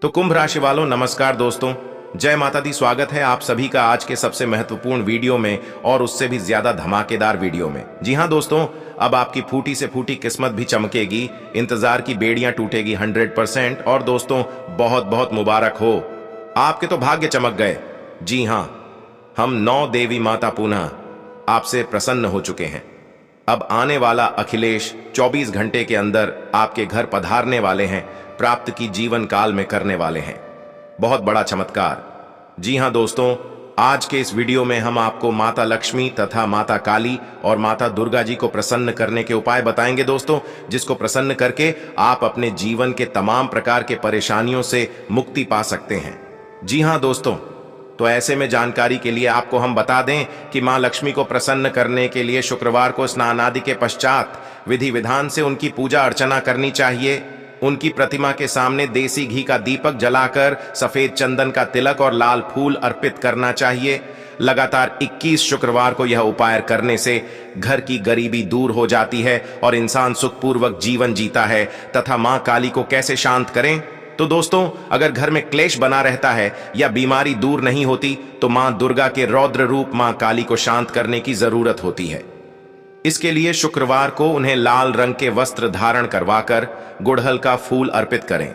तो कुंभ राशि वालों, नमस्कार दोस्तों, जय माता दी। स्वागत है आप सभी का आज के सबसे महत्वपूर्ण वीडियो में और उससे भी ज्यादा धमाकेदार वीडियो में। जी हां दोस्तों, अब आपकी फूटी से फूटी किस्मत भी चमकेगी, इंतजार की बेड़ियां टूटेगी 100%। और दोस्तों, बहुत बहुत मुबारक हो, आपके तो भाग्य चमक गए। जी हां, हम 9 देवी माता पुनः आपसे प्रसन्न हो चुके हैं। अब आने वाला अखिलेश 24 घंटे के अंदर आपके घर पधारने वाले हैं, प्राप्त की जीवन काल में करने वाले हैं बहुत बड़ा चमत्कार। जी हां दोस्तों, आज के इस वीडियो में हम आपको माता लक्ष्मी तथा माता काली और माता दुर्गा जी को प्रसन्न करने के उपाय बताएंगे दोस्तों, जिसको प्रसन्न करके आप अपने जीवन के तमाम प्रकार के परेशानियों से मुक्ति पा सकते हैं। जी हां दोस्तों, तो ऐसे में जानकारी के लिए आपको हम बता दें कि मां लक्ष्मी को प्रसन्न करने के लिए शुक्रवार को स्नान आदि के पश्चात विधि विधान से उनकी पूजा अर्चना करनी चाहिए। उनकी प्रतिमा के सामने देसी घी का दीपक जलाकर सफेद चंदन का तिलक और लाल फूल अर्पित करना चाहिए। लगातार 21 शुक्रवार को यह उपाय करने से घर की गरीबी दूर हो जाती है और इंसान सुखपूर्वक जीवन जीता है। तथा मां काली को कैसे शांत करें? तो दोस्तों, अगर घर में क्लेश बना रहता है या बीमारी दूर नहीं होती तो मां दुर्गा के रौद्र रूप मां काली को शांत करने की जरूरत होती है। इसके लिए शुक्रवार को उन्हें लाल रंग के वस्त्र धारण करवाकर गुड़हल का फूल अर्पित करें।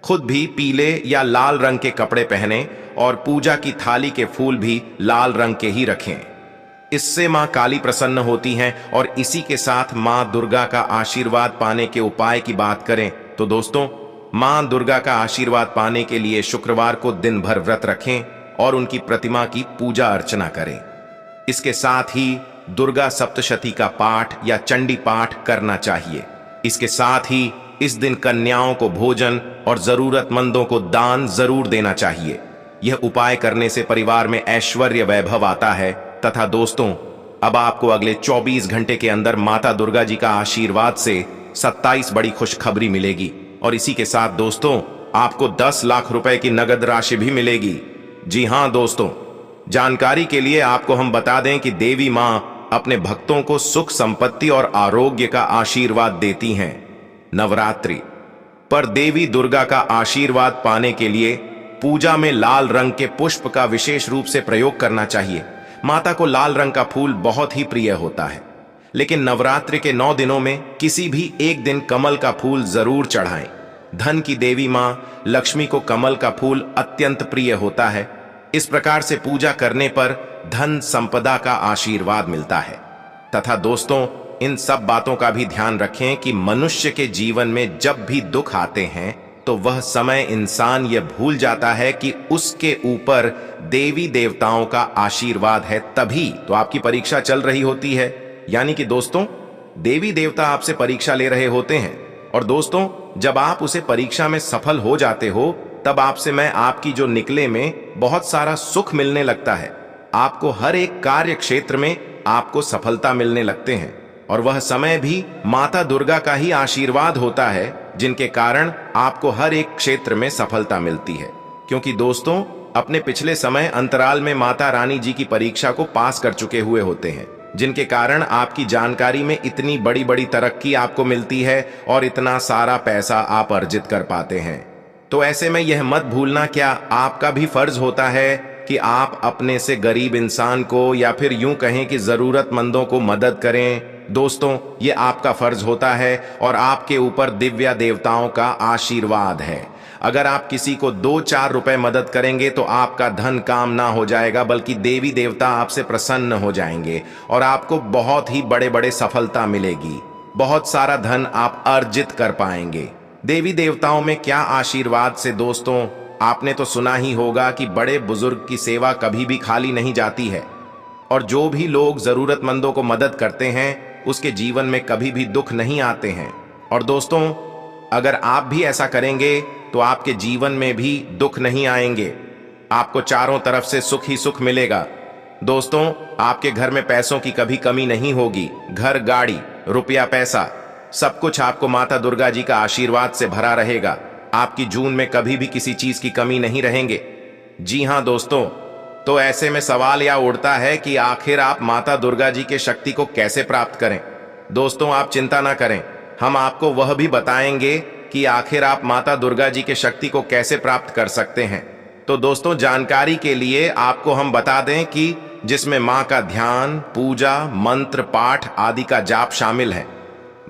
खुद भी पीले या लाल रंग के कपड़े पहने और पूजा की थाली के फूल भी लाल रंग के ही रखें। इससे मां काली प्रसन्न होती हैं। और इसी के साथ मां दुर्गा का आशीर्वाद पाने के उपाय की बात करें तो दोस्तों, मां दुर्गा का आशीर्वाद पाने के लिए शुक्रवार को दिन भर व्रत रखें और उनकी प्रतिमा की पूजा अर्चना करें। इसके साथ ही दुर्गा सप्तशती का पाठ या चंडी पाठ करना चाहिए। इसके साथ ही इस दिन कन्याओं को भोजन और जरूरतमंदों को दान जरूर देना चाहिए। यह उपाय करने से परिवार में ऐश्वर्य वैभव आता है। तथा दोस्तों, अब आपको अगले 24 घंटे के अंदर माता दुर्गा जी का आशीर्वाद से 27 बड़ी खुशखबरी मिलेगी। और इसी के साथ दोस्तों, आपको 10 लाख रुपए की नगद राशि भी मिलेगी। जी हां दोस्तों, जानकारी के लिए आपको हम बता दें कि देवी मां अपने भक्तों को सुख संपत्ति और आरोग्य का आशीर्वाद देती हैं। नवरात्रि पर देवी दुर्गा का आशीर्वाद पाने के लिए पूजा में लाल रंग के पुष्प का विशेष रूप से प्रयोग करना चाहिए। माता को लाल रंग का फूल बहुत ही प्रिय होता है, लेकिन नवरात्रि के 9 दिनों में किसी भी एक दिन कमल का फूल जरूर चढ़ाएं। धन की देवी मां लक्ष्मी को कमल का फूल अत्यंत प्रिय होता है। इस प्रकार से पूजा करने पर धन संपदा का आशीर्वाद मिलता है। तथा दोस्तों, इन सब बातों का भी ध्यान रखें कि मनुष्य के जीवन में जब भी दुख आते हैं तो वह समय इंसान यह भूल जाता है कि उसके ऊपर देवी देवताओं का आशीर्वाद है। तभी तो आपकी परीक्षा चल रही होती है। यानी कि दोस्तों, देवी देवता आपसे परीक्षा ले रहे होते हैं। और दोस्तों, जब आप उसे परीक्षा में सफल हो जाते हो तब आपसे मैं आपकी जो निकले में बहुत सारा सुख मिलने लगता है। आपको हर एक कार्य क्षेत्र में आपको सफलता मिलने लगते हैं। और वह समय भी माता दुर्गा का ही आशीर्वाद होता है, जिनके कारण आपको हर एक क्षेत्र में सफलता मिलती है। क्योंकि दोस्तों, अपने पिछले समय अंतराल में माता रानी जी की परीक्षा को पास कर चुके हुए होते हैं, जिनके कारण आपकी जानकारी में इतनी बड़ी बड़ी तरक्की आपको मिलती है और इतना सारा पैसा आप अर्जित कर पाते हैं। तो ऐसे में यह मत भूलना, क्या आपका भी फर्ज होता है कि आप अपने से गरीब इंसान को या फिर यूं कहें कि जरूरतमंदों को मदद करें। दोस्तों, ये आपका फर्ज होता है और आपके ऊपर दिव्य देवताओं का आशीर्वाद है। अगर आप किसी को 2-4 रुपए मदद करेंगे तो आपका धन काम ना हो जाएगा, बल्कि देवी देवता आपसे प्रसन्न हो जाएंगे और आपको बहुत ही बड़े बड़े सफलता मिलेगी। बहुत सारा धन आप अर्जित कर पाएंगे। देवी देवताओं में क्या आशीर्वाद से दोस्तों, आपने तो सुना ही होगा कि बड़े बुजुर्ग की सेवा कभी भी खाली नहीं जाती है। और जो भी लोग जरूरतमंदों को मदद करते हैं उसके जीवन में कभी भी दुख नहीं आते हैं। और दोस्तों, अगर आप भी ऐसा करेंगे तो आपके जीवन में भी दुख नहीं आएंगे। आपको चारों तरफ से सुख ही सुख मिलेगा। दोस्तों, आपके घर में पैसों की कभी कमी नहीं होगी। घर, गाड़ी, रुपया, पैसा, सब कुछ आपको माता दुर्गा जी का आशीर्वाद से भरा रहेगा। आपकी जून में कभी भी किसी चीज की कमी नहीं रहेंगे। जी हां दोस्तों, तो ऐसे में सवाल यह उठता है कि आखिर आप माता दुर्गा जी के शक्ति को कैसे प्राप्त करें। दोस्तों, आप चिंता ना करें, हम आपको वह भी बताएंगे कि आखिर आप माता दुर्गा जी के शक्ति को कैसे प्राप्त कर सकते हैं। तो दोस्तों, जानकारी के लिए आपको हम बता दें कि जिसमें मां का ध्यान, पूजा, मंत्र पाठ आदि का जाप शामिल है।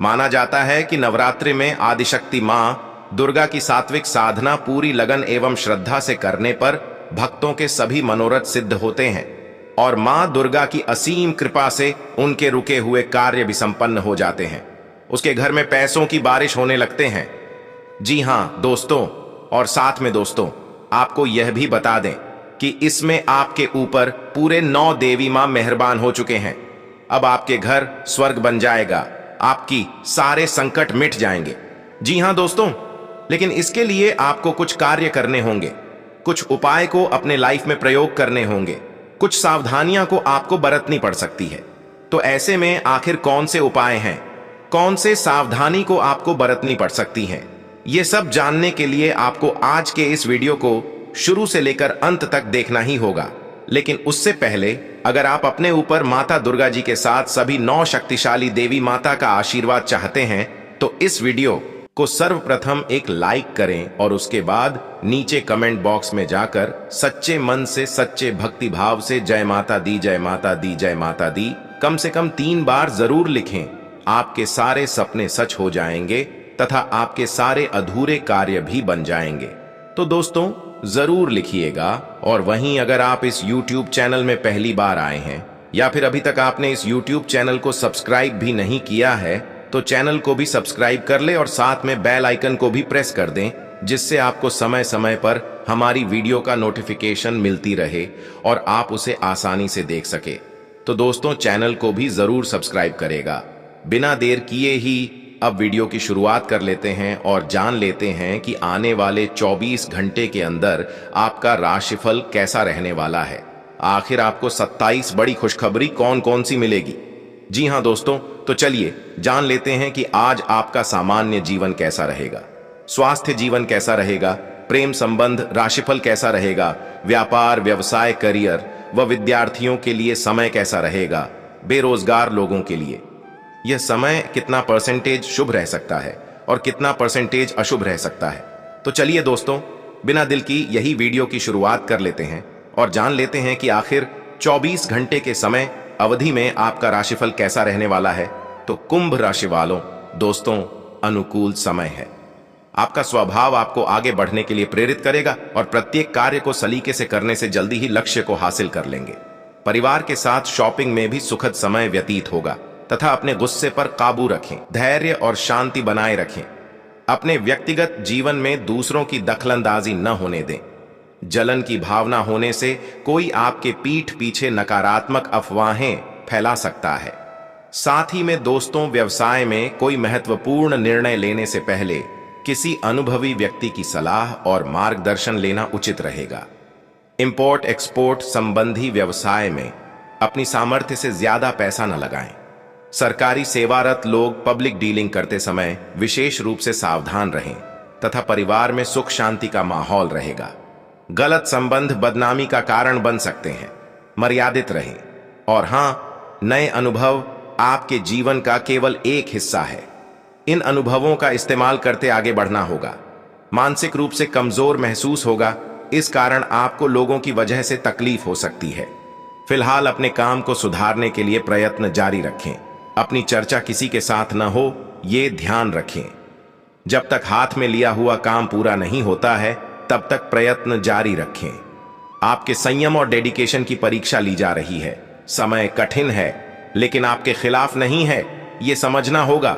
माना जाता है कि नवरात्रि में आदिशक्ति मां दुर्गा की सात्विक साधना पूरी लगन एवं श्रद्धा से करने पर भक्तों के सभी मनोरथ सिद्ध होते हैं और मां दुर्गा की असीम कृपा से उनके रुके हुए कार्य भी संपन्न हो जाते हैं। उसके घर में पैसों की बारिश होने लगते हैं। जी हां दोस्तों, और साथ में दोस्तों आपको यह भी बता दें कि इसमें आपके ऊपर पूरे 9 देवी मां मेहरबान हो चुके हैं। अब आपके घर स्वर्ग बन जाएगा, आपकी सारे संकट मिट जाएंगे। जी हां दोस्तों, लेकिन इसके लिए आपको कुछ कार्य करने होंगे, कुछ उपाय को अपने लाइफ में प्रयोग करने होंगे, कुछ सावधानियां को आपको बरतनी पड़ सकती है। तो ऐसे में आखिर कौन से उपाय हैं, कौन से सावधानी को आपको बरतनी पड़ सकती है, ये सब जानने के लिए आपको आज के इस वीडियो को शुरू से लेकर अंत तक देखना ही होगा। लेकिन उससे पहले अगर आप अपने ऊपर माता दुर्गा जी के साथ सभी 9 शक्तिशाली देवी माता का आशीर्वाद चाहते हैं तो इस वीडियो को सर्वप्रथम एक लाइक करें और उसके बाद नीचे कमेंट बॉक्स में जाकर सच्चे मन से, सच्चे भक्ति भाव से जय माता दी, जय माता दी, जय माता दी कम से कम 3 बार जरूर लिखें। आपके सारे सपने सच हो जाएंगे तथा आपके सारे अधूरे कार्य भी बन जाएंगे। तो दोस्तों जरूर लिखिएगा। और वहीं अगर आप इस YouTube चैनल में पहली बार आए हैं या फिर अभी तक आपने इस YouTube चैनल को सब्सक्राइब भी नहीं किया है तो चैनल को भी सब्सक्राइब कर ले और साथ में बेल आइकन को भी प्रेस कर दें, जिससे आपको समय समय पर हमारी वीडियो का नोटिफिकेशन मिलती रहे और आप उसे आसानी से देख सके। तो दोस्तों चैनल को भी जरूर सब्सक्राइब करेगा। बिना देर किए ही अब वीडियो की शुरुआत कर लेते हैं और जान लेते हैं कि आने वाले 24 घंटे के अंदर आपका राशिफल कैसा रहने वाला है। आखिर आपको 27 बड़ी खुशखबरी कौन कौन सी मिलेगी। जी हां दोस्तों, तो चलिए जान लेते हैं कि आज आपका सामान्य जीवन कैसा रहेगा, स्वास्थ्य जीवन कैसा रहेगा, प्रेम संबंध राशिफल कैसा रहेगा, व्यापार व्यवसाय करियर व विद्यार्थियों के लिए समय कैसा रहेगा, बेरोजगार लोगों के लिए यह समय कितना परसेंटेज शुभ रह सकता है और कितना परसेंटेज अशुभ रह सकता है। तो चलिए दोस्तों बिना दिल की यही वीडियो की शुरुआत कर लेते हैं और जान लेते हैं कि आखिर 24 घंटे के समय अवधि में आपका राशिफल कैसा रहने वाला है। तो कुंभ राशि वालों दोस्तों अनुकूल समय है। आपका स्वभाव आपको आगे बढ़ने के लिए प्रेरित करेगा और प्रत्येक कार्य को सलीके से करने से जल्दी ही लक्ष्य को हासिल कर लेंगे। परिवार के साथ शॉपिंग में भी सुखद समय व्यतीत होगा तथा अपने गुस्से पर काबू रखें, धैर्य और शांति बनाए रखें। अपने व्यक्तिगत जीवन में दूसरों की दखलंदाजी न होने दें। जलन की भावना होने से कोई आपके पीठ पीछे नकारात्मक अफवाहें फैला सकता है। साथ ही में दोस्तों व्यवसाय में कोई महत्वपूर्ण निर्णय लेने से पहले किसी अनुभवी व्यक्ति की सलाह और मार्गदर्शन लेना उचित रहेगा। इंपोर्ट एक्सपोर्ट संबंधी व्यवसाय में अपनी सामर्थ्य से ज्यादा पैसा न लगाएं। सरकारी सेवारत लोग पब्लिक डीलिंग करते समय विशेष रूप से सावधान रहें तथा परिवार में सुख शांति का माहौल रहेगा। गलत संबंध बदनामी का कारण बन सकते हैं, मर्यादित रहें। और हां, नए अनुभव आपके जीवन का केवल एक हिस्सा है। इन अनुभवों का इस्तेमाल करते आगे बढ़ना होगा। मानसिक रूप से कमजोर महसूस होगा, इस कारण आपको लोगों की वजह से तकलीफ हो सकती है। फिलहाल अपने काम को सुधारने के लिए प्रयत्न जारी रखें। अपनी चर्चा किसी के साथ न हो, ये ध्यान रखें। जब तक हाथ में लिया हुआ काम पूरा नहीं होता है तब तक प्रयत्न जारी रखें। आपके संयम और डेडिकेशन की परीक्षा ली जा रही है। समय कठिन है लेकिन आपके खिलाफ नहीं है, ये समझना होगा।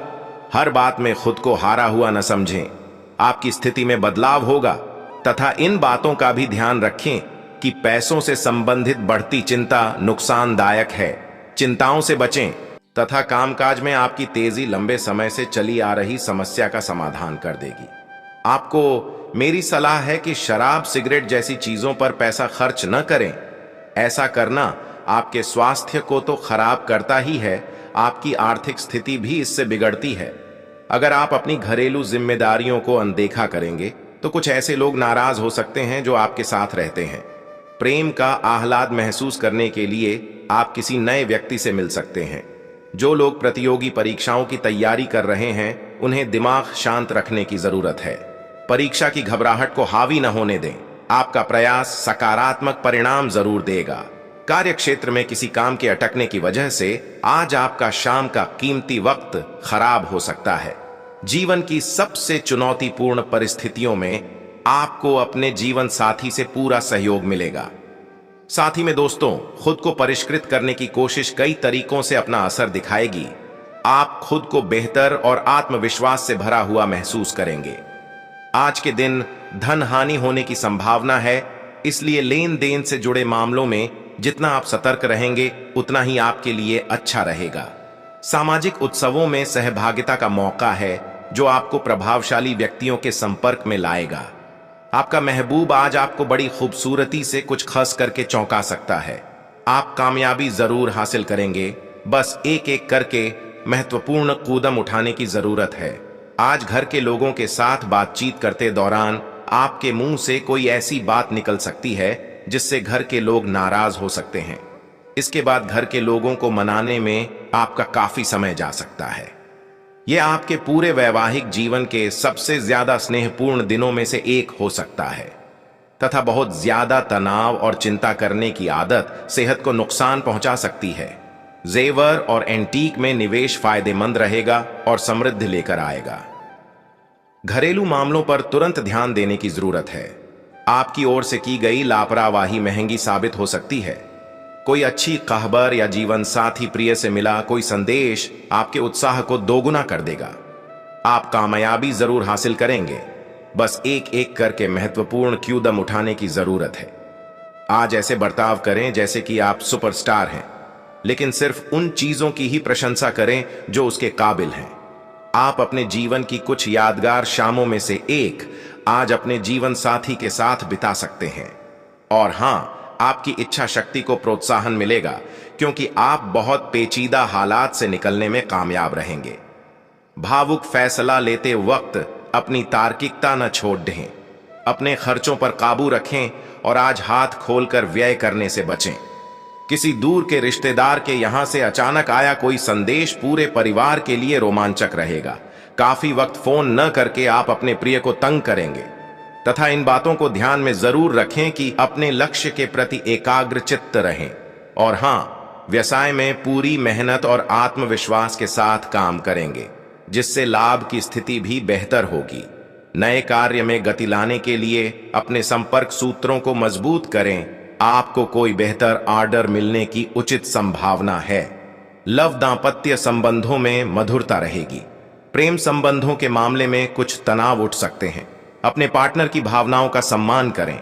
हर बात में खुद को हारा हुआ न समझें। आपकी स्थिति में बदलाव होगा तथा इन बातों का भी ध्यान रखें कि पैसों से संबंधित बढ़ती चिंता नुकसानदायक है। चिंताओं से बचें तथा कामकाज में आपकी तेजी लंबे समय से चली आ रही समस्या का समाधान कर देगी। आपको मेरी सलाह है कि शराब सिगरेट जैसी चीजों पर पैसा खर्च न करें। ऐसा करना आपके स्वास्थ्य को तो खराब करता ही है, आपकी आर्थिक स्थिति भी इससे बिगड़ती है। अगर आप अपनी घरेलू जिम्मेदारियों को अनदेखा करेंगे तो कुछ ऐसे लोग नाराज हो सकते हैं जो आपके साथ रहते हैं। प्रेम का आह्लाद महसूस करने के लिए आप किसी नए व्यक्ति से मिल सकते हैं। जो लोग प्रतियोगी परीक्षाओं की तैयारी कर रहे हैं उन्हें दिमाग शांत रखने की जरूरत है। परीक्षा की घबराहट को हावी न होने दें। आपका प्रयास सकारात्मक परिणाम जरूर देगा। कार्य क्षेत्र में किसी काम के अटकने की वजह से आज आपका शाम का कीमती वक्त खराब हो सकता है। जीवन की सबसे चुनौतीपूर्ण परिस्थितियों में आपको अपने जीवन साथी से पूरा सहयोग मिलेगा। साथ ही में दोस्तों, खुद को परिष्कृत करने की कोशिश कई तरीकों से अपना असर दिखाएगी। आप खुद को बेहतर और आत्मविश्वास से भरा हुआ महसूस करेंगे। आज के दिन धन हानि होने की संभावना है, इसलिए लेन देन से जुड़े मामलों में जितना आप सतर्क रहेंगे उतना ही आपके लिए अच्छा रहेगा। सामाजिक उत्सवों में सहभागिता का मौका है जो आपको प्रभावशाली व्यक्तियों के संपर्क में लाएगा। आपका महबूब आज आपको बड़ी खूबसूरती से कुछ खास करके चौंका सकता है। आप कामयाबी जरूर हासिल करेंगे, बस एक एक करके महत्वपूर्ण कदम उठाने की जरूरत है। आज घर के लोगों के साथ बातचीत करते दौरान आपके मुंह से कोई ऐसी बात निकल सकती है जिससे घर के लोग नाराज हो सकते हैं। इसके बाद घर के लोगों को मनाने में आपका काफी समय जा सकता है। यह आपके पूरे वैवाहिक जीवन के सबसे ज्यादा स्नेहपूर्ण दिनों में से एक हो सकता है तथा बहुत ज्यादा तनाव और चिंता करने की आदत सेहत को नुकसान पहुंचा सकती है। जेवर और एंटीक में निवेश फायदेमंद रहेगा और समृद्धि लेकर आएगा। घरेलू मामलों पर तुरंत ध्यान देने की जरूरत है। आपकी ओर से की गई लापरवाही महंगी साबित हो सकती है। कोई अच्छी खबर या जीवन साथी प्रिय से मिला कोई संदेश आपके उत्साह को दोगुना कर देगा। आप कामयाबी जरूर हासिल करेंगे, बस एक एक करके महत्वपूर्ण कदम उठाने की जरूरत है। आज ऐसे बर्ताव करें जैसे कि आप सुपरस्टार हैं, लेकिन सिर्फ उन चीजों की ही प्रशंसा करें जो उसके काबिल हैं। आप अपने जीवन की कुछ यादगार शामों में से एक आज अपने जीवन साथी के साथ बिता सकते हैं। और हां, आपकी इच्छा शक्ति को प्रोत्साहन मिलेगा क्योंकि आप बहुत पेचीदा हालात से निकलने में कामयाब रहेंगे। भावुक फैसला लेते वक्त अपनी तार्किकता न छोड़ दें। अपने खर्चों पर काबू रखें और आज हाथ खोलकर व्यय करने से बचें। किसी दूर के रिश्तेदार के यहां से अचानक आया कोई संदेश पूरे परिवार के लिए रोमांचक रहेगा। काफी वक्त फोन न करके आप अपने प्रिय को तंग करेंगे तथा इन बातों को ध्यान में जरूर रखें कि अपने लक्ष्य के प्रति एकाग्रचित्त रहें। और हां, व्यवसाय में पूरी मेहनत और आत्मविश्वास के साथ काम करेंगे, जिससे लाभ की स्थिति भी बेहतर होगी। नए कार्य में गति लाने के लिए अपने संपर्क सूत्रों को मजबूत करें। आपको कोई बेहतर ऑर्डर मिलने की उचित संभावना है। लव दांपत्य संबंधों में मधुरता रहेगी। प्रेम संबंधों के मामले में कुछ तनाव उठ सकते हैं। अपने पार्टनर की भावनाओं का सम्मान करें।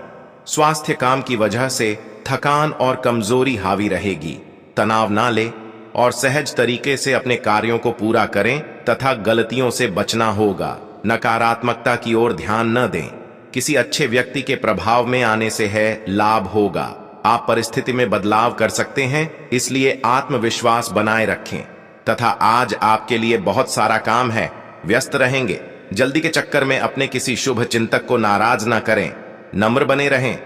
स्वास्थ्य काम की वजह से थकान और कमजोरी हावी रहेगी। तनाव ना लें और सहज तरीके से अपने कार्यों को पूरा करें तथा गलतियों से बचना होगा। नकारात्मकता की ओर ध्यान न दें। किसी अच्छे व्यक्ति के प्रभाव में आने से है लाभ होगा। आप परिस्थिति में बदलाव कर सकते हैं, इसलिए आत्मविश्वास बनाए रखें तथा आज आपके लिए बहुत सारा काम है। व्यस्त रहेंगे। जल्दी के चक्कर में अपने किसी शुभ चिंतक को नाराज ना करें। नम्र बने रहें।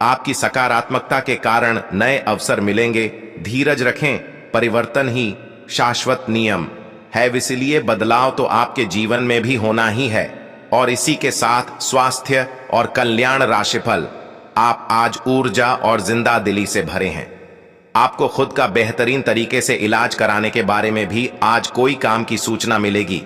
आपकी सकारात्मकता के कारण नए अवसर मिलेंगे। धीरज रखें। परिवर्तन ही शाश्वत नियम है, इसलिए बदलाव तो आपके जीवन में भी होना ही है। और इसी के साथ स्वास्थ्य और कल्याण राशिफल, आप आज ऊर्जा और जिंदा दिली से भरे हैं। आपको खुद का बेहतरीन तरीके से इलाज कराने के बारे में भी आज कोई काम की सूचना मिलेगी।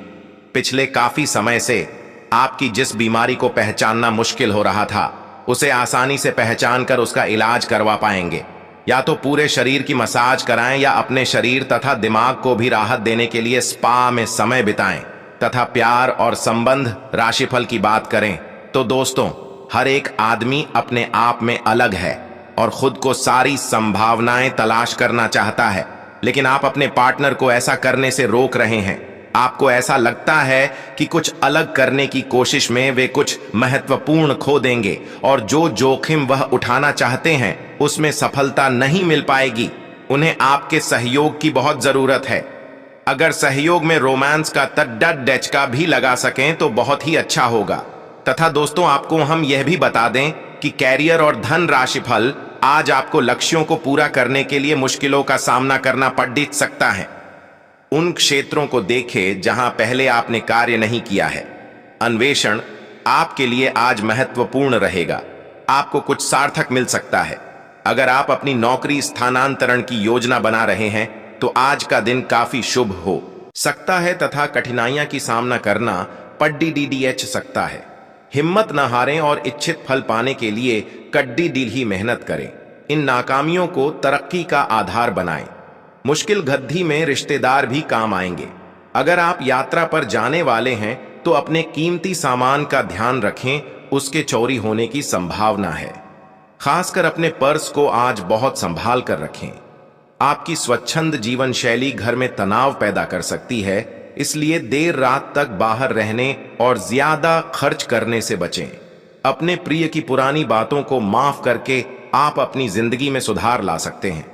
पिछले काफी समय से आपकी जिस बीमारी को पहचानना मुश्किल हो रहा था, उसे आसानी से पहचान कर उसका इलाज करवा पाएंगे। या तो पूरे शरीर की मसाज कराएं या अपने शरीर तथा दिमाग को भी राहत देने के लिए स्पा में समय बिताएं तथा प्यार और संबंध राशिफल की बात करें तो दोस्तों, हर एक आदमी अपने आप में अलग है और खुद को सारी संभावनाएं तलाश करना चाहता है, लेकिन आप अपने पार्टनर को ऐसा करने से रोक रहे हैं। आपको ऐसा लगता है कि कुछ अलग करने की कोशिश में वे कुछ महत्वपूर्ण खो देंगे और जो जोखिम वह उठाना चाहते हैं उसमें सफलता नहीं मिल पाएगी। उन्हें आपके सहयोग की बहुत जरूरत है। अगर सहयोग में रोमांस का तड्डा डचका भी लगा सकें तो बहुत ही अच्छा होगा। तथा दोस्तों, आपको हम यह भी बता दें कि कैरियर और धन राशिफल आज आपको लक्ष्यों को पूरा करने के लिए मुश्किलों का सामना करना पड़ सकता है। उन क्षेत्रों को देखें जहां पहले आपने कार्य नहीं किया है। अन्वेषण आपके लिए आज महत्वपूर्ण रहेगा। आपको कुछ सार्थक मिल सकता है। अगर आप अपनी नौकरी स्थानांतरण की योजना बना रहे हैं तो आज का दिन काफी शुभ हो सकता है तथा कठिनाइयां की सामना करना पड्डीडीडीएच सकता है। हिम्मत न हारें और इच्छित फल पाने के लिए कड्डी ढीली मेहनत करें। इन नाकामियों को तरक्की का आधार बनाएं। मुश्किल घद्दी में रिश्तेदार भी काम आएंगे। अगर आप यात्रा पर जाने वाले हैं तो अपने कीमती सामान का ध्यान रखें, उसके चोरी होने की संभावना है। खासकर अपने पर्स को आज बहुत संभाल कर रखें। आपकी स्वच्छंद जीवन शैली घर में तनाव पैदा कर सकती है, इसलिए देर रात तक बाहर रहने और ज्यादा खर्च करने से बचें। अपने प्रिय की पुरानी बातों को माफ करके आप अपनी जिंदगी में सुधार ला सकते हैं।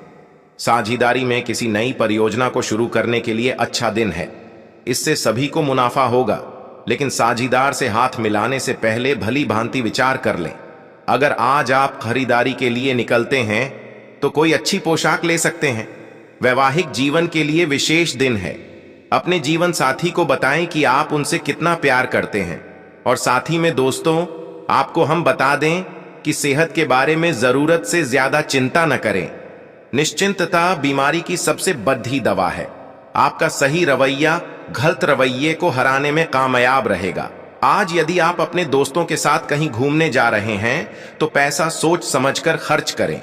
साझेदारी में किसी नई परियोजना को शुरू करने के लिए अच्छा दिन है। इससे सभी को मुनाफा होगा, लेकिन साझेदार से हाथ मिलाने से पहले भली भांति विचार कर लें। अगर आज आप खरीदारी के लिए निकलते हैं तो कोई अच्छी पोशाक ले सकते हैं। वैवाहिक जीवन के लिए विशेष दिन है। अपने जीवन साथी को बताएं कि आप उनसे कितना प्यार करते हैं। और साथी में दोस्तों, आपको हम बता दें कि सेहत के बारे में जरूरत से ज्यादा चिंता न करें। निश्चिंतता बीमारी की सबसे बड़ी दवा है। आपका सही रवैया गलत रवैये को हराने में कामयाब रहेगा। आज यदि आप अपने दोस्तों के साथ कहीं घूमने जा रहे हैं तो पैसा सोच समझकर खर्च करें।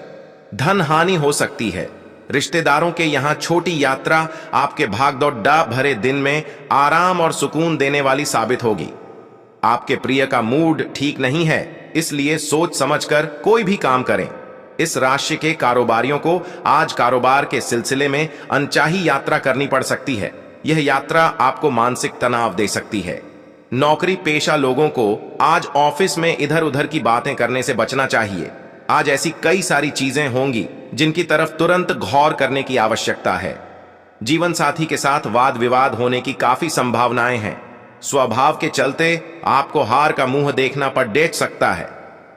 धन हानि हो सकती है। रिश्तेदारों के यहां छोटी यात्रा आपके भागदौड़ भरे दिन में आराम और सुकून देने वाली साबित होगी। आपके प्रिय का मूड ठीक नहीं है, इसलिए सोच समझकर कोई भी काम करें। इस राशि के कारोबारियों को आज कारोबार के सिलसिले में अनचाही यात्रा करनी पड़ सकती है। यह यात्रा आपको मानसिक तनाव दे सकती है। नौकरी पेशा लोगों को आज ऑफिस में इधर उधर की बातें करने से बचना चाहिए। आज ऐसी कई सारी चीजें होंगी जिनकी तरफ तुरंत गौर करने की आवश्यकता है। जीवन साथी के साथ वाद विवाद होने की काफी संभावनाएं हैं। स्वभाव के चलते आपको हार का मुंह देखना पड़ सकता है।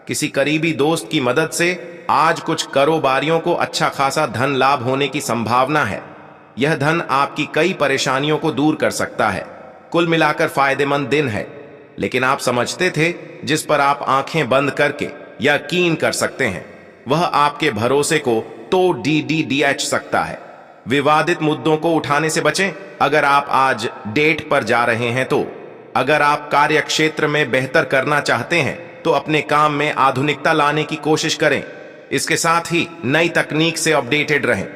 किसी करीबी दोस्त की मदद से आज कुछ कारोबारियों को अच्छा खासा धन लाभ होने की संभावना है। यह धन आपकी कई परेशानियों को दूर कर सकता है। कुल मिलाकर फायदेमंद दिन है। लेकिन आप समझते थे जिस पर आप आंखें बंद करके यकीन कर सकते हैं, वह आपके भरोसे को तो डीडीडीएच सकता है। विवादित मुद्दों को उठाने से बचें। अगर आप आज डेट पर जा रहे हैं तो अगर आप कार्य क्षेत्र में बेहतर करना चाहते हैं तो अपने काम में आधुनिकता लाने की कोशिश करें। इसके साथ ही नई तकनीक से अपडेटेड रहें।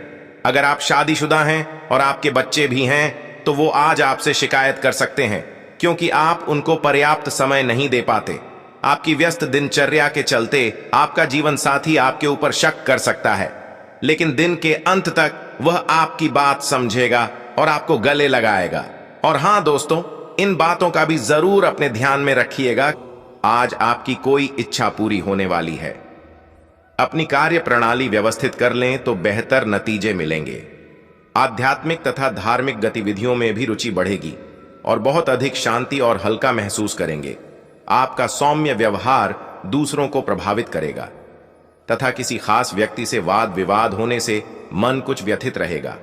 अगर आप शादीशुदा हैं और आपके बच्चे भी हैं तो वो आज आपसे शिकायत कर सकते हैं क्योंकि आप उनको पर्याप्त समय नहीं दे पाते। आपकी व्यस्त दिनचर्या के चलते आपका जीवन साथी आपके ऊपर शक कर सकता है, लेकिन दिन के अंत तक वह आपकी बात समझेगा और आपको गले लगाएगा। और हां दोस्तों, इन बातों का भी जरूर अपने ध्यान में रखिएगा। आज आपकी कोई इच्छा पूरी होने वाली है। अपनी कार्य प्रणाली व्यवस्थित कर लें तो बेहतर नतीजे मिलेंगे। आध्यात्मिक तथा धार्मिक गतिविधियों में भी रुचि बढ़ेगी और बहुत अधिक शांति और हल्का महसूस करेंगे। आपका सौम्य व्यवहार दूसरों को प्रभावित करेगा तथा किसी खास व्यक्ति से वाद विवाद होने से मन कुछ व्यथित रहेगा।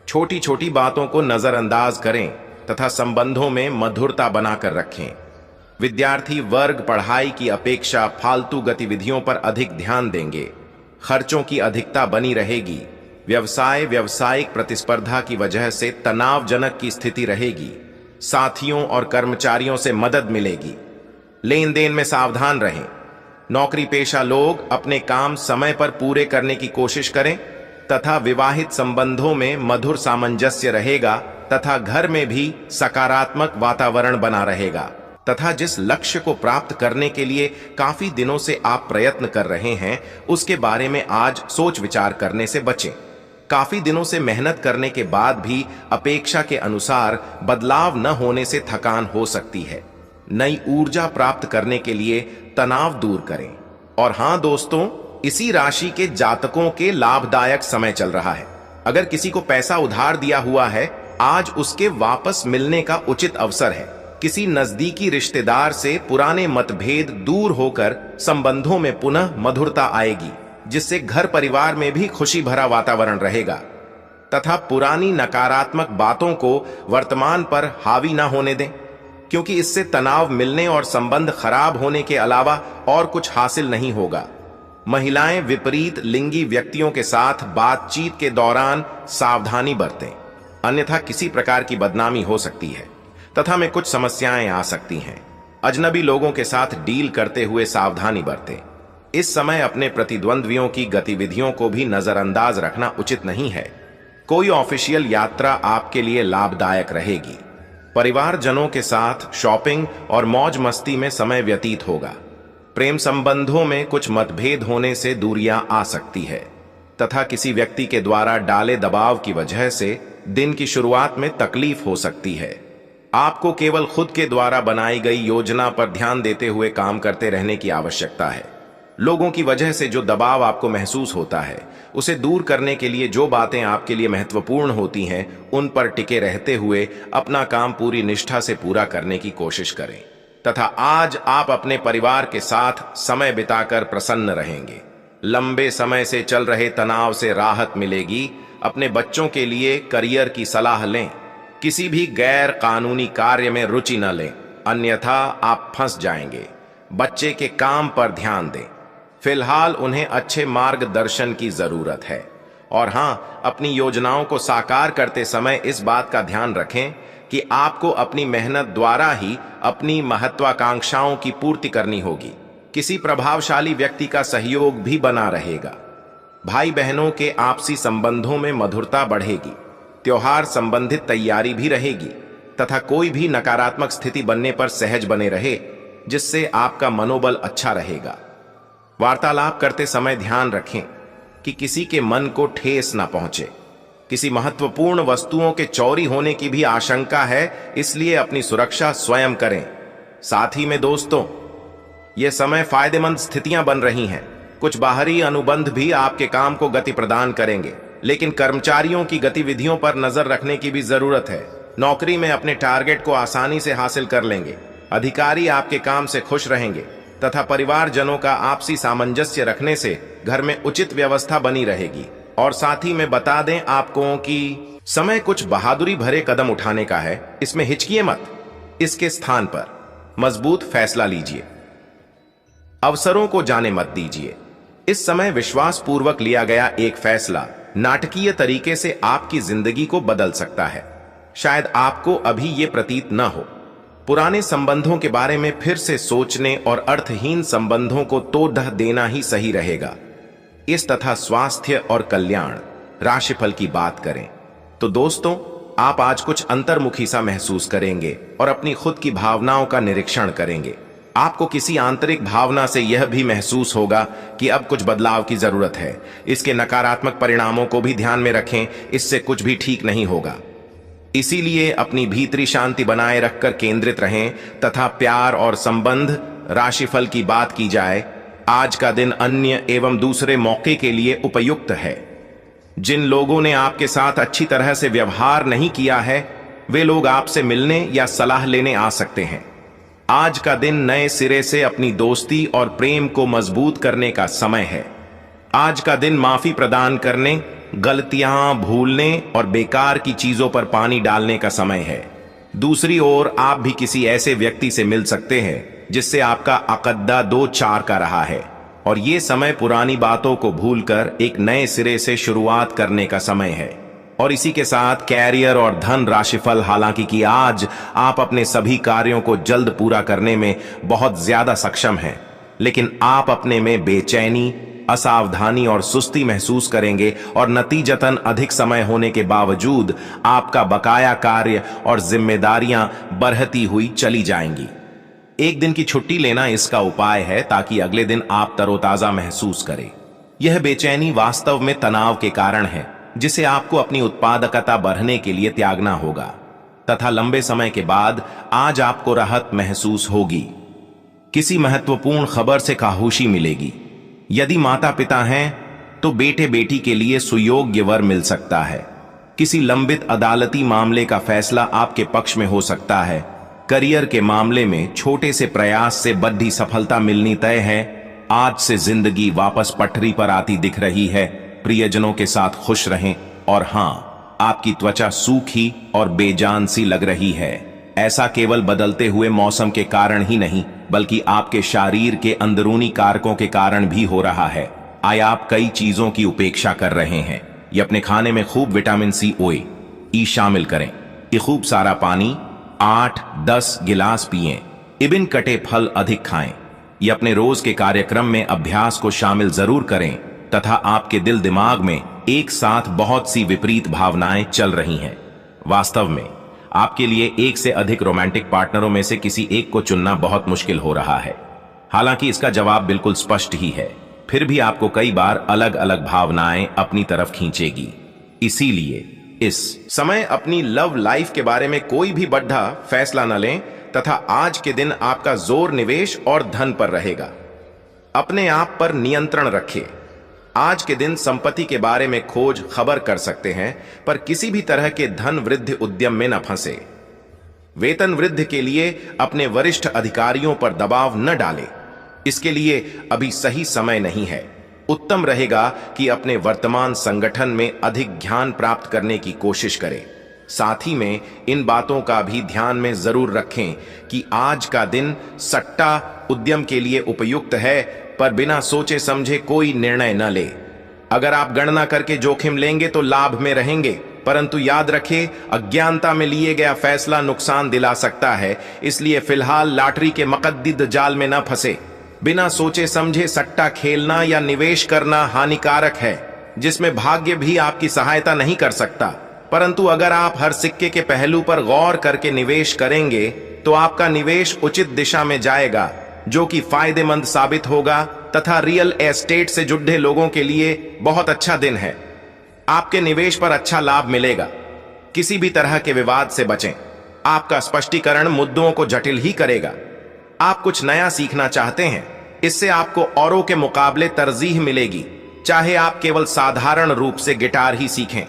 छोटी छोटी बातों को नजरअंदाज करें तथा संबंधों में मधुरता बनाकर रखें। विद्यार्थी वर्ग पढ़ाई की अपेक्षा फालतू गतिविधियों पर अधिक ध्यान देंगे। खर्चों की अधिकता बनी रहेगी। व्यावसायिक प्रतिस्पर्धा की वजह से तनावजनक की स्थिति रहेगी। साथियों और कर्मचारियों से मदद मिलेगी। लेन देन में सावधान रहें। नौकरी पेशा लोग अपने काम समय पर पूरे करने की कोशिश करें तथा विवाहित संबंधों में मधुर सामंजस्य रहेगा तथा घर में भी सकारात्मक वातावरण बना रहेगा तथा जिस लक्ष्य को प्राप्त करने के लिए काफी दिनों से आप प्रयत्न कर रहे हैं उसके बारे में आज सोच विचार करने से बचें। काफी दिनों से मेहनत करने के बाद भी अपेक्षा के अनुसार बदलाव न होने से थकान हो सकती है। नई ऊर्जा प्राप्त करने के लिए तनाव दूर करें। और हां दोस्तों, इसी राशि के जातकों के लाभदायक समय चल रहा है। अगर किसी को पैसा उधार दिया हुआ है, आज उसके वापस मिलने का उचित अवसर है। किसी नजदीकी रिश्तेदार से पुराने मतभेद दूर होकर संबंधों में पुनः मधुरता आएगी, जिससे घर परिवार में भी खुशी भरा वातावरण रहेगा तथा पुरानी नकारात्मक बातों को वर्तमान पर हावी न होने दें, क्योंकि इससे तनाव मिलने और संबंध खराब होने के अलावा और कुछ हासिल नहीं होगा। महिलाएं विपरीत लिंगी व्यक्तियों के साथ बातचीत के दौरान सावधानी बरतें, अन्यथा किसी प्रकार की बदनामी हो सकती है तथा में कुछ समस्याएं आ सकती हैं। अजनबी लोगों के साथ डील करते हुए सावधानी बरतें। इस समय अपने प्रतिद्वंद्वियों की गतिविधियों को भी नजरअंदाज रखना उचित नहीं है। कोई ऑफिशियल यात्रा आपके लिए लाभदायक रहेगी। परिवारजनों के साथ शॉपिंग और मौज मस्ती में समय व्यतीत होगा। प्रेम संबंधों में कुछ मतभेद होने से दूरियां आ सकती है तथा किसी व्यक्ति के द्वारा डाले दबाव की वजह से दिन की शुरुआत में तकलीफ हो सकती है। आपको केवल खुद के द्वारा बनाई गई योजना पर ध्यान देते हुए काम करते रहने की आवश्यकता है। लोगों की वजह से जो दबाव आपको महसूस होता है, उसे दूर करने के लिए जो बातें आपके लिए महत्वपूर्ण होती हैं, उन पर टिके रहते हुए अपना काम पूरी निष्ठा से पूरा करने की कोशिश करें तथा आज आप अपने परिवार के साथ समय बिताकर प्रसन्न रहेंगे। लंबे समय से चल रहे तनाव से राहत मिलेगी। अपने बच्चों के लिए करियर की सलाह लें। किसी भी गैर कानूनी कार्य में रुचि न लें, अन्यथा आप फंस जाएंगे। बच्चे के काम पर ध्यान दें। फिलहाल उन्हें अच्छे मार्गदर्शन की जरूरत है। और हां, अपनी योजनाओं को साकार करते समय इस बात का ध्यान रखें कि आपको अपनी मेहनत द्वारा ही अपनी महत्वाकांक्षाओं की पूर्ति करनी होगी। किसी प्रभावशाली व्यक्ति का सहयोग भी बना रहेगा। भाई बहनों के आपसी संबंधों में मधुरता बढ़ेगी। त्योहार संबंधित तैयारी भी रहेगी तथा कोई भी नकारात्मक स्थिति बनने पर सहज बने रहे, जिससे आपका मनोबल अच्छा रहेगा। वार्तालाप करते समय ध्यान रखें कि किसी के मन को ठेस न पहुंचे। किसी महत्वपूर्ण वस्तुओं के चोरी होने की भी आशंका है, इसलिए अपनी सुरक्षा स्वयं करें। साथ ही में दोस्तों, यह समय फायदेमंद स्थितियां बन रही हैं। कुछ बाहरी अनुबंध भी आपके काम को गति प्रदान करेंगे, लेकिन कर्मचारियों की गतिविधियों पर नजर रखने की भी जरूरत है। नौकरी में अपने टारगेट को आसानी से हासिल कर लेंगे। अधिकारी आपके काम से खुश रहेंगे तथा परिवारजनों का आपसी सामंजस्य रखने से घर में उचित व्यवस्था बनी रहेगी। और साथ ही में बता दें आपको कि समय कुछ बहादुरी भरे कदम उठाने का है, इसमें हिचकिए मत। इसके स्थान पर मजबूत फैसला लीजिए। अवसरों को जाने मत दीजिए। इस समय विश्वास पूर्वक लिया गया एक फैसला नाटकीय तरीके से आपकी जिंदगी को बदल सकता है। शायद आपको अभी यह प्रतीत न हो। पुराने संबंधों के बारे में फिर से सोचने और अर्थहीन संबंधों को तोड़ देना ही सही रहेगा। इस तथा स्वास्थ्य और कल्याण राशिफल की बात करें तो दोस्तों, आप आज कुछ अंतर्मुखी सा महसूस करेंगे और अपनी खुद की भावनाओं का निरीक्षण करेंगे। आपको किसी आंतरिक भावना से यह भी महसूस होगा कि अब कुछ बदलाव की जरूरत है। इसके नकारात्मक परिणामों को भी ध्यान में रखें, इससे कुछ भी ठीक नहीं होगा। इसीलिए अपनी भीतरी शांति बनाए रखकर केंद्रित रहें तथा प्यार और संबंध राशिफल की बात की जाए, आज का दिन अन्य एवं दूसरे मौके के लिए उपयुक्त है। जिन लोगों ने आपके साथ अच्छी तरह से व्यवहार नहीं किया है, वे लोग आपसे मिलने या सलाह लेने आ सकते हैं। आज का दिन नए सिरे से अपनी दोस्ती और प्रेम को मजबूत करने का समय है। आज का दिन माफी प्रदान करने, गलतियां भूलने और बेकार की चीजों पर पानी डालने का समय है। दूसरी ओर आप भी किसी ऐसे व्यक्ति से मिल सकते हैं जिससे आपका अकद्दा 2-4 का रहा है, और ये समय पुरानी बातों को भूलकर एक नए सिरे से शुरुआत करने का समय है। और इसी के साथ कैरियर और धन राशिफल, हालांकि कि आज आप अपने सभी कार्यों को जल्द पूरा करने में बहुत ज्यादा सक्षम हैं, लेकिन आप अपने में बेचैनी, असावधानी और सुस्ती महसूस करेंगे और नतीजतन अधिक समय होने के बावजूद आपका बकाया कार्य और जिम्मेदारियां बढ़ती हुई चली जाएंगी। एक दिन की छुट्टी लेना इसका उपाय है, ताकि अगले दिन आप तरोताजा महसूस करें। यह बेचैनी वास्तव में तनाव के कारण है, जिसे आपको अपनी उत्पादकता बढ़ने के लिए त्यागना होगा तथा लंबे समय के बाद आज आपको राहत महसूस होगी। किसी महत्वपूर्ण खबर से खामोशी मिलेगी। यदि माता पिता हैं तो बेटे बेटी के लिए सुयोग्य वर मिल सकता है। किसी लंबित अदालती मामले का फैसला आपके पक्ष में हो सकता है। करियर के मामले में छोटे से प्रयास से बड़ी सफलता मिलनी तय है। आज से जिंदगी वापस पटरी पर आती दिख रही है। प्रियजनों के साथ खुश रहें और हां, आपकी त्वचा सूखी और बेजान सी लग रही है। ऐसा केवल बदलते हुए मौसम के कारण ही नहीं, बल्कि आपके शरीर के अंदरूनी कारकों के कारण भी हो रहा है। आया आप कई चीजों की उपेक्षा कर रहे हैं। ये अपने खाने में खूब विटामिन सी, ओए, ई शामिल करें। ये खूब सारा पानी 8-10 गिलास पिएं। इबिन कटे फल अधिक खाएं। ये अपने रोज के कार्यक्रम में अभ्यास को शामिल जरूर करें तथा आपके दिल दिमाग में एक साथ बहुत सी विपरीत भावनाएं चल रही हैं। वास्तव में आपके लिए एक से अधिक रोमांटिक पार्टनरों में से किसी एक को चुनना बहुत मुश्किल हो रहा है। हालांकि इसका जवाब बिल्कुल स्पष्ट ही है, फिर भी आपको कई बार अलग अलग भावनाएं अपनी तरफ खींचेगी। इसीलिए इस समय अपनी लव लाइफ के बारे में कोई भी बड्ढा फैसला न लें तथा आज के दिन आपका जोर निवेश और धन पर रहेगा। अपने आप पर नियंत्रण रखिए। आज के दिन संपत्ति के बारे में खोज खबर कर सकते हैं, पर किसी भी तरह के धन वृद्धि उद्यम में न फंसे। वेतन वृद्धि के लिए अपने वरिष्ठ अधिकारियों पर दबाव न डालें। इसके लिए अभी सही समय नहीं है। उत्तम रहेगा कि अपने वर्तमान संगठन में अधिक ज्ञान प्राप्त करने की कोशिश करें। साथ ही में इन बातों का भी ध्यान में जरूर रखें कि आज का दिन सट्टा उद्यम के लिए उपयुक्त है, पर बिना सोचे समझे कोई निर्णय न ले। अगर आप गणना करके जोखिम लेंगे तो लाभ में रहेंगे, परंतु याद रखें, अज्ञानता में लिए गया फैसला नुकसान दिला सकता है। इसलिए फिलहाल लॉटरी के मकद्दीद जाल में न फंसे। बिना सोचे समझे सट्टा खेलना या निवेश करना हानिकारक है, जिसमें भाग्य भी आपकी सहायता नहीं कर सकता। परंतु अगर आप हर सिक्के के पहलू पर गौर करके निवेश करेंगे तो आपका निवेश उचित दिशा में जाएगा, जो कि फायदेमंद साबित होगा तथा रियल एस्टेट से जुड़े लोगों के लिए बहुत अच्छा दिन है। आपके निवेश पर अच्छा लाभ मिलेगा। किसी भी तरह के विवाद से बचें। आपका स्पष्टीकरण मुद्दों को जटिल ही करेगा। आप कुछ नया सीखना चाहते हैं, इससे आपको औरों के मुकाबले तरजीह मिलेगी, चाहे आप केवल साधारण रूप से गिटार ही सीखें।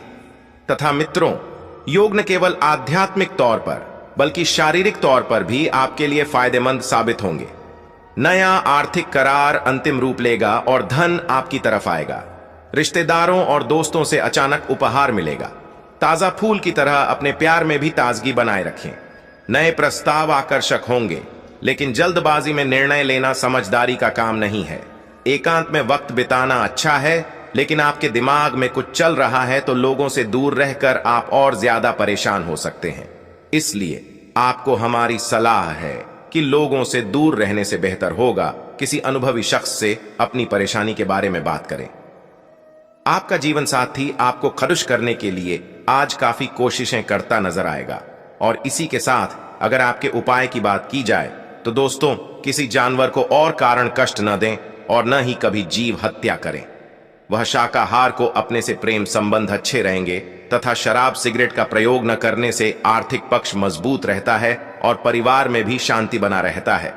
तथा मित्रों, योग न केवल आध्यात्मिक तौर पर बल्कि शारीरिक तौर पर भी आपके लिए फायदेमंद साबित होंगे। नया आर्थिक करार अंतिम रूप लेगा और धन आपकी तरफ आएगा। रिश्तेदारों और दोस्तों से अचानक उपहार मिलेगा। ताजा फूल की तरह अपने प्यार में भी ताजगी बनाए रखें। नए प्रस्ताव आकर्षक होंगे, लेकिन जल्दबाजी में निर्णय लेना समझदारी का काम नहीं है। एकांत में वक्त बिताना अच्छा है, लेकिन आपके दिमाग में कुछ चल रहा है तो लोगों से दूर रहकर आप और ज्यादा परेशान हो सकते हैं। इसलिए आपको हमारी सलाह है कि लोगों से दूर रहने से बेहतर होगा किसी अनुभवी शख्स से अपनी परेशानी के बारे में बात करें। आपका जीवन साथी आपको खुश करने के लिए आज काफी कोशिशें करता नजर आएगा। और इसी के साथ अगर आपके उपाय की बात की जाए तो दोस्तों, किसी जानवर को और कारण कष्ट न दें और न ही कभी जीव हत्या करें। वह शाकाहार को अपने से प्रेम संबंध अच्छे रहेंगे तथा शराब सिगरेट का प्रयोग न करने से आर्थिक पक्ष मजबूत रहता है और परिवार में भी शांति बना रहता है।